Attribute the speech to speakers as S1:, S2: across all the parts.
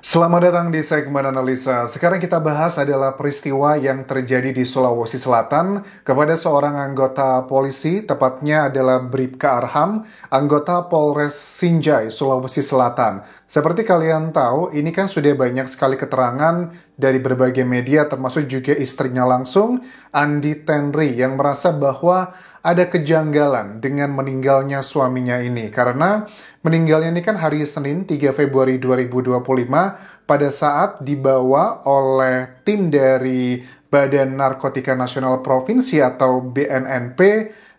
S1: Selamat datang di segmen analisa. Sekarang kita bahas adalah peristiwa yang terjadi di Sulawesi Selatan kepada seorang anggota polisi, tepatnya adalah Bribka Arham, anggota Polres Sinjai, Sulawesi Selatan. Seperti kalian tahu, ini kan sudah banyak sekali keterangan dari berbagai media, termasuk juga istrinya langsung, Andi Tenri, yang merasa bahwa ada kejanggalan dengan meninggalnya suaminya ini. Karena meninggalnya ini kan hari Senin 3 Februari 2025 pada saat dibawa oleh tim dari Badan Narkotika Nasional Provinsi atau BNNP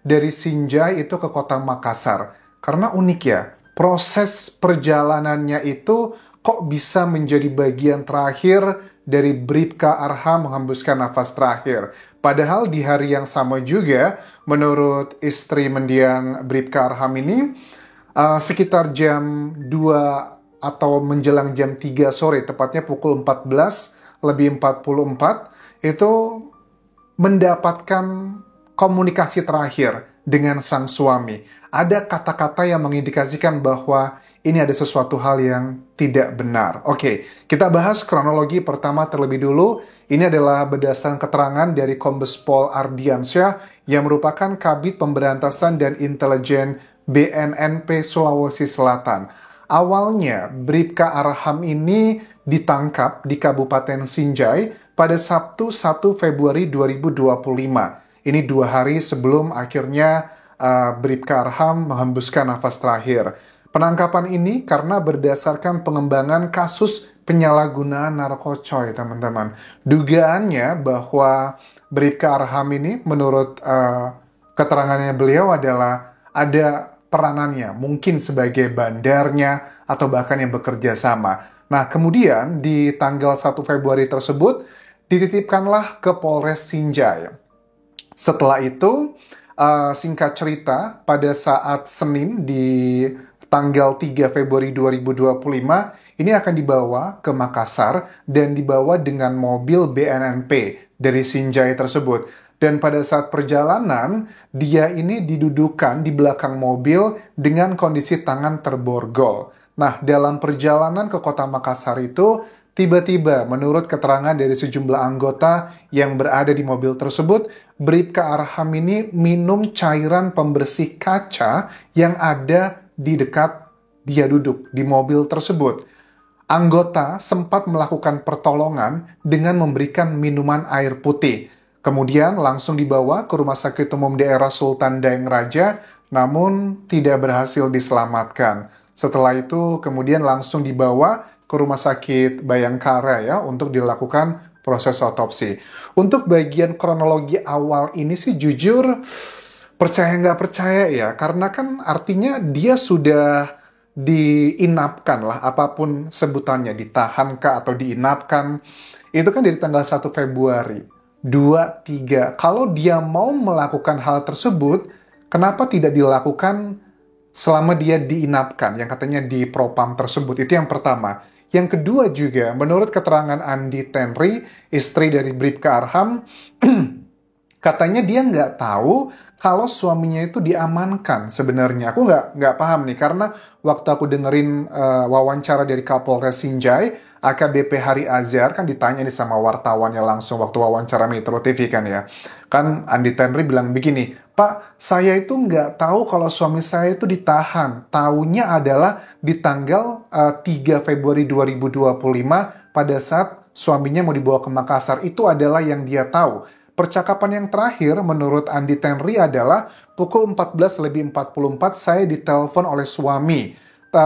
S1: dari Sinjai itu ke kota Makassar. Karena unik ya, proses perjalanannya itu kok bisa menjadi bagian terakhir dari Bribka Arham menghembuskan nafas terakhir. Padahal di hari yang sama juga, menurut istri mendiang Bribka Arham ini, sekitar jam 2 atau menjelang jam 3 sore, tepatnya pukul 14:44, itu mendapatkan komunikasi terakhir dengan sang suami. Ada kata-kata yang mengindikasikan bahwa ini ada sesuatu hal yang tidak benar. Oke, kita bahas kronologi pertama terlebih dulu. Ini adalah berdasarkan keterangan dari Kombes Pol Ardiansyah yang merupakan Kabid Pemberantasan dan Intelijen BNNP Sulawesi Selatan. Awalnya, Bribka Arham ini ditangkap di Kabupaten Sinjai pada Sabtu 1 Februari 2025. Ini 2 hari sebelum akhirnya Bribka Arham menghembuskan nafas terakhir. Penangkapan ini karena berdasarkan pengembangan kasus penyalahgunaan narkocoy, teman-teman. Dugaannya bahwa Bribka Arham ini menurut keterangannya beliau adalah ada peranannya, mungkin sebagai bandarnya atau bahkan yang bekerja sama. Nah, kemudian di tanggal 1 Februari tersebut dititipkanlah ke Polres Sinjai. Setelah itu, singkat cerita, pada saat Senin di tanggal 3 Februari 2025, ini akan dibawa ke Makassar dan dibawa dengan mobil BNNP dari Sinjai tersebut. Dan pada saat perjalanan, dia ini didudukan di belakang mobil dengan kondisi tangan terborgol. Nah, dalam perjalanan ke kota Makassar itu, tiba-tiba menurut keterangan dari sejumlah anggota yang berada di mobil tersebut, Bribka Arham ini minum cairan pembersih kaca yang ada di dekat dia duduk di mobil tersebut. Anggota sempat melakukan pertolongan dengan memberikan minuman air putih. Kemudian langsung dibawa ke Rumah Sakit Umum Daerah Sultan Daeng Raja, namun tidak berhasil diselamatkan. Setelah itu kemudian langsung dibawa ke Rumah Sakit Bayangkara ya untuk dilakukan proses otopsi. Untuk bagian kronologi awal ini sih jujur percaya nggak percaya ya, karena kan artinya dia sudah diinapkan lah, apapun sebutannya, ditahan kah atau diinapkan, itu kan dari tanggal 1 Februari. 2, 3. Kalau dia mau melakukan hal tersebut, kenapa tidak dilakukan selama dia diinapkan, yang katanya di propam tersebut? Itu yang pertama. Yang kedua juga, menurut keterangan Andi Tenri, istri dari Bribka Arham, katanya dia nggak tahu kalau suaminya itu diamankan sebenarnya. Aku nggak paham nih, karena waktu aku dengerin wawancara dari Kapolres Sinjai, AKBP Hari Azhar, kan ditanya nih sama wartawannya langsung waktu wawancara Metro TV kan ya. Kan Andi Tenri bilang begini, Pak, saya itu nggak tahu kalau suami saya itu ditahan. Taunya adalah di tanggal 3 Februari 2025 pada saat suaminya mau dibawa ke Makassar. Itu adalah yang dia tahu. Percakapan yang terakhir menurut Andi Tenri adalah pukul 14:44 saya ditelepon oleh suami.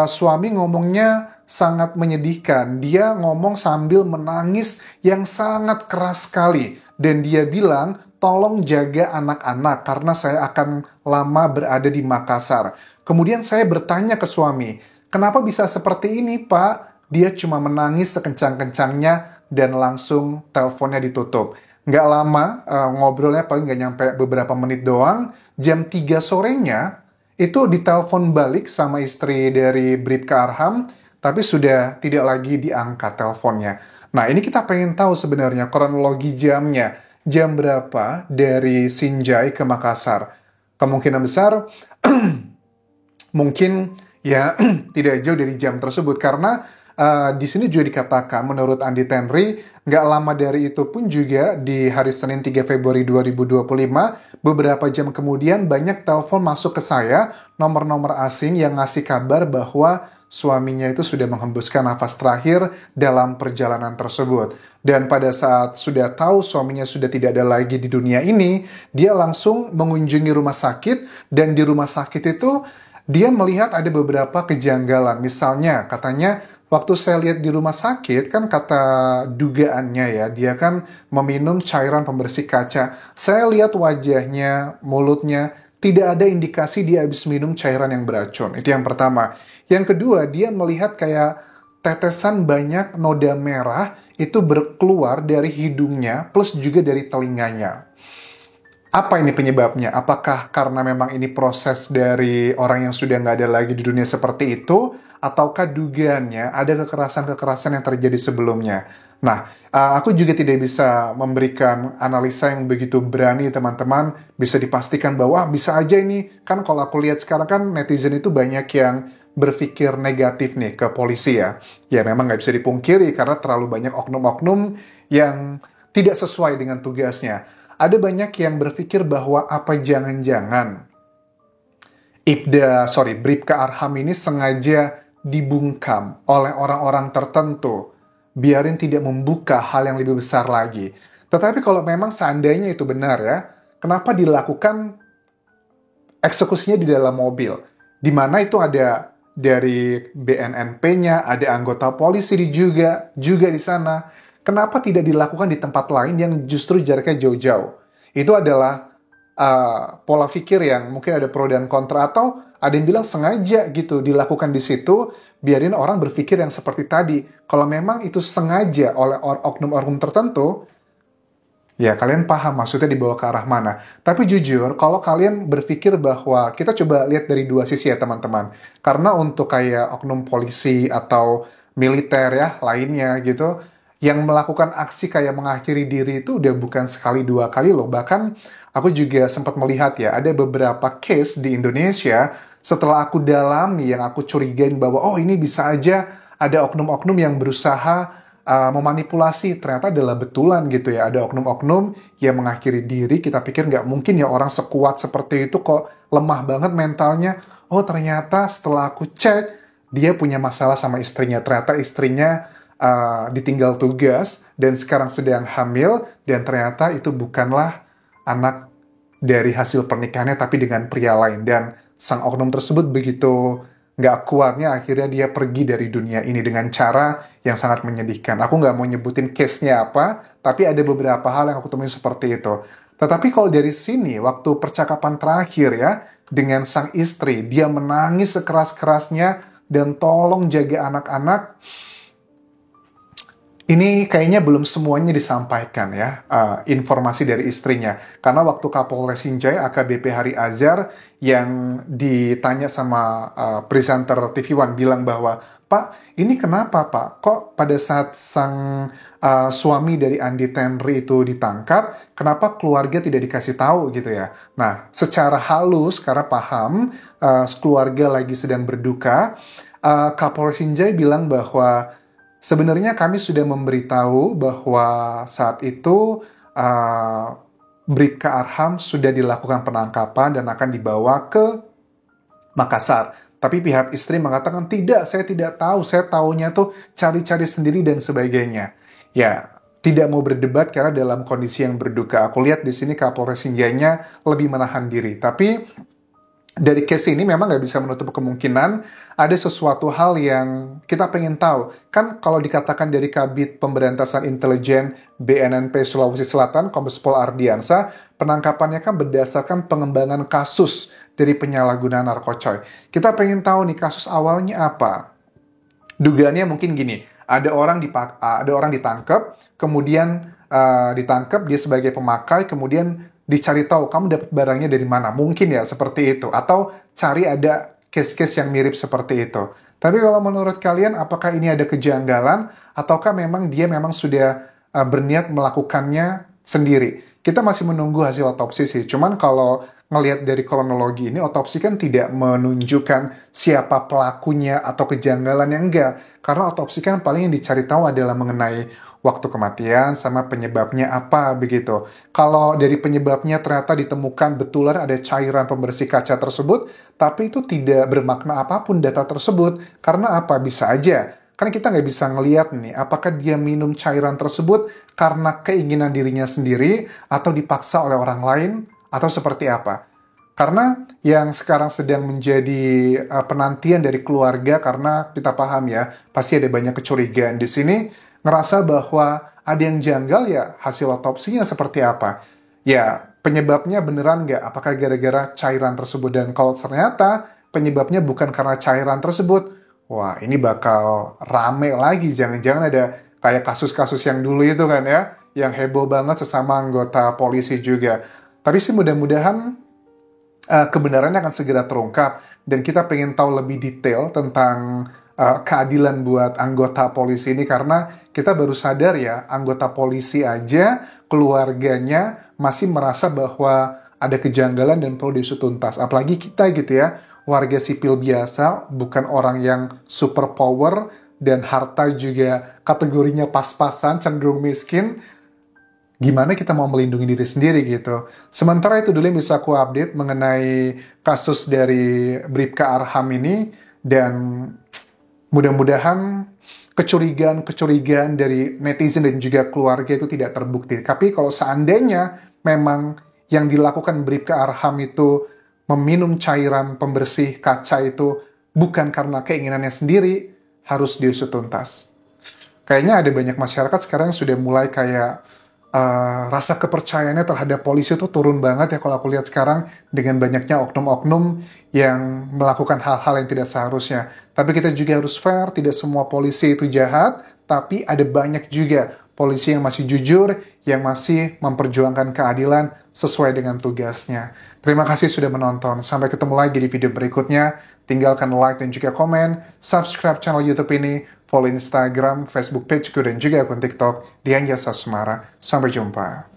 S1: Suami ngomongnya sangat menyedihkan. Dia ngomong sambil menangis yang sangat keras sekali. Dan dia bilang, tolong jaga anak-anak karena saya akan lama berada di Makassar. Kemudian saya bertanya ke suami, kenapa bisa seperti ini, Pak? Dia cuma menangis sekencang-kencangnya dan langsung teleponnya ditutup. Nggak lama, ngobrolnya paling nggak nyampe beberapa menit doang. Jam 3 sorenya, itu ditelepon balik sama istri dari Bribka Arham, tapi sudah tidak lagi diangkat teleponnya. Nah, ini kita pengen tahu sebenarnya kronologi jamnya. Jam berapa dari Sinjai ke Makassar? Kemungkinan besar mungkin ya tidak jauh dari jam tersebut, karena di sini juga dikatakan menurut Andi Tenri, nggak lama dari itu pun juga di hari Senin 3 Februari 2025, beberapa jam kemudian banyak telepon masuk ke saya, nomor-nomor asing yang ngasih kabar bahwa suaminya itu sudah menghembuskan nafas terakhir dalam perjalanan tersebut. Dan pada saat sudah tahu suaminya sudah tidak ada lagi di dunia ini, dia langsung mengunjungi rumah sakit, dan di rumah sakit itu dia melihat ada beberapa kejanggalan. Misalnya, katanya, waktu saya lihat di rumah sakit, kan kata dugaannya ya, dia kan meminum cairan pembersih kaca. Saya lihat wajahnya, mulutnya, tidak ada indikasi dia habis minum cairan yang beracun. Itu yang pertama. Yang kedua, dia melihat kayak tetesan banyak noda merah itu berkeluar dari hidungnya, plus juga dari telinganya. Apa ini penyebabnya? Apakah karena memang ini proses dari orang yang sudah nggak ada lagi di dunia seperti itu? Ataukah dugaannya ada kekerasan-kekerasan yang terjadi sebelumnya? Nah, aku juga tidak bisa memberikan analisa yang begitu berani, teman-teman. Bisa dipastikan bahwa bisa aja ini, kan kalau aku lihat sekarang kan netizen itu banyak yang berpikir negatif nih ke polisi ya. Ya memang nggak bisa dipungkiri karena terlalu banyak oknum-oknum yang tidak sesuai dengan tugasnya. Ada banyak yang berpikir bahwa apa jangan-jangan Bribka Arham ini sengaja dibungkam oleh orang-orang tertentu, biarin tidak membuka hal yang lebih besar lagi. Tetapi kalau memang seandainya itu benar ya, kenapa dilakukan eksekusinya di dalam mobil? Di mana itu ada dari BNNP-nya, ada anggota polisi juga di sana. Kenapa tidak dilakukan di tempat lain yang justru jaraknya jauh-jauh? Itu adalah pola pikir yang mungkin ada pro dan kontra, atau ada yang bilang sengaja gitu dilakukan di situ, biarin orang berpikir yang seperti tadi. Kalau memang itu sengaja oleh oknum-oknum tertentu, ya kalian paham maksudnya dibawa ke arah mana. Tapi jujur, kalau kalian berpikir bahwa, kita coba lihat dari dua sisi ya teman-teman. Karena untuk kayak oknum polisi atau militer ya lainnya gitu, yang melakukan aksi kayak mengakhiri diri itu udah bukan sekali dua kali loh. Bahkan aku juga sempat melihat ya, ada beberapa case di Indonesia setelah aku dalami yang aku curigain bahwa oh ini bisa aja ada oknum-oknum yang berusaha memanipulasi. Ternyata adalah betulan gitu ya. Ada oknum-oknum yang mengakhiri diri. Kita pikir nggak mungkin ya orang sekuat seperti itu, kok lemah banget mentalnya. Oh ternyata setelah aku cek, dia punya masalah sama istrinya. Ternyata istrinya ditinggal tugas dan sekarang sedang hamil, dan ternyata itu bukanlah anak dari hasil pernikahannya tapi dengan pria lain. Dan sang oknum tersebut begitu nggak kuatnya, akhirnya dia pergi dari dunia ini dengan cara yang sangat menyedihkan. Aku nggak mau nyebutin case-nya apa, tapi ada beberapa hal yang aku temui seperti itu. Tetapi kalau dari sini, waktu percakapan terakhir ya, dengan sang istri, dia menangis sekeras-kerasnya dan tolong jaga anak-anak. Ini kayaknya belum semuanya disampaikan ya, informasi dari istrinya. Karena waktu Kapolres Sinjai AKBP Hari Azhar yang ditanya sama presenter TV One bilang bahwa, Pak, ini kenapa Pak? Kok pada saat sang suami dari Andi Tenri itu ditangkap, kenapa keluarga tidak dikasih tahu gitu ya? Nah, secara halus karena paham keluarga lagi sedang berduka, Kapolres Sinjai bilang bahwa sebenarnya kami sudah memberitahu bahwa saat itu Bribka Arham sudah dilakukan penangkapan dan akan dibawa ke Makassar. Tapi pihak istri mengatakan, tidak, saya tidak tahu, saya taunya tuh cari-cari sendiri dan sebagainya. Ya, tidak mau berdebat karena dalam kondisi yang berduka. Aku lihat di sini Kapolres Sinjainya lebih menahan diri. Tapi dari case ini memang nggak bisa menutup kemungkinan ada sesuatu hal yang kita pengen tahu. Kan kalau dikatakan dari Kabid Pemberantasan Intelijen BNNP Sulawesi Selatan, Kombes Pol Ardiansa, penangkapannya kan berdasarkan pengembangan kasus dari penyalahgunaan narkocoy. Kita pengen tahu nih kasus awalnya apa. Dugaannya mungkin gini, ada orang ditangkap, kemudian ditangkap dia sebagai pemakai, kemudian dicari tahu kamu dapat barangnya dari mana. Mungkin ya seperti itu. Atau cari ada case-case yang mirip seperti itu. Tapi kalau menurut kalian, apakah ini ada kejanggalan? Ataukah memang dia memang sudah berniat melakukannya sendiri. Kita masih menunggu hasil otopsi sih. Cuman kalau ngelihat dari kronologi ini, otopsi kan tidak menunjukkan siapa pelakunya atau kejanggalannya, enggak. Karena otopsi kan paling yang dicari tahu adalah mengenai waktu kematian sama penyebabnya apa begitu. Kalau dari penyebabnya ternyata ditemukan betulan ada cairan pembersih kaca tersebut, tapi itu tidak bermakna apapun data tersebut. Karena apa? Bisa aja. Kan kita nggak bisa ngeliat nih, apakah dia minum cairan tersebut karena keinginan dirinya sendiri, atau dipaksa oleh orang lain, atau seperti apa. Karena yang sekarang sedang menjadi penantian dari keluarga, karena kita paham ya, pasti ada banyak kecurigaan di sini, ngerasa bahwa ada yang janggal ya hasil otopsinya seperti apa. Ya, penyebabnya beneran nggak? Apakah gara-gara cairan tersebut? Dan kalau ternyata penyebabnya bukan karena cairan tersebut, wah, ini bakal rame lagi. Jangan-jangan ada kayak kasus-kasus yang dulu itu kan ya, yang heboh banget sesama anggota polisi juga. Tapi sih mudah-mudahan kebenarannya akan segera terungkap. Dan kita pengen tahu lebih detail tentang keadilan buat anggota polisi ini. Karena kita baru sadar ya, anggota polisi aja, keluarganya masih merasa bahwa ada kejanggalan dan perlu diusut tuntas. Apalagi kita gitu ya, warga sipil biasa, bukan orang yang super power, dan harta juga kategorinya pas-pasan, cenderung miskin. Gimana kita mau melindungi diri sendiri gitu. Sementara itu dulu yang bisa aku update mengenai kasus dari Bribka Arham ini, dan mudah-mudahan kecurigaan-kecurigaan dari netizen dan juga keluarga itu tidak terbukti. Tapi kalau seandainya memang yang dilakukan Bribka Arham itu meminum cairan pembersih kaca itu bukan karena keinginannya sendiri, harus diusut tuntas. Kayaknya ada banyak masyarakat sekarang yang sudah mulai kayak rasa kepercayaannya terhadap polisi itu turun banget ya kalau aku lihat sekarang, dengan banyaknya oknum-oknum yang melakukan hal-hal yang tidak seharusnya. Tapi kita juga harus fair, tidak semua polisi itu jahat, tapi ada banyak juga polisi yang masih jujur, yang masih memperjuangkan keadilan sesuai dengan tugasnya. Terima kasih sudah menonton. Sampai ketemu lagi di video berikutnya. Tinggalkan like dan juga komen, subscribe channel YouTube ini, follow Instagram, Facebook pageku, dan juga akun TikTok Dian Yasa Sumara. Sampai jumpa.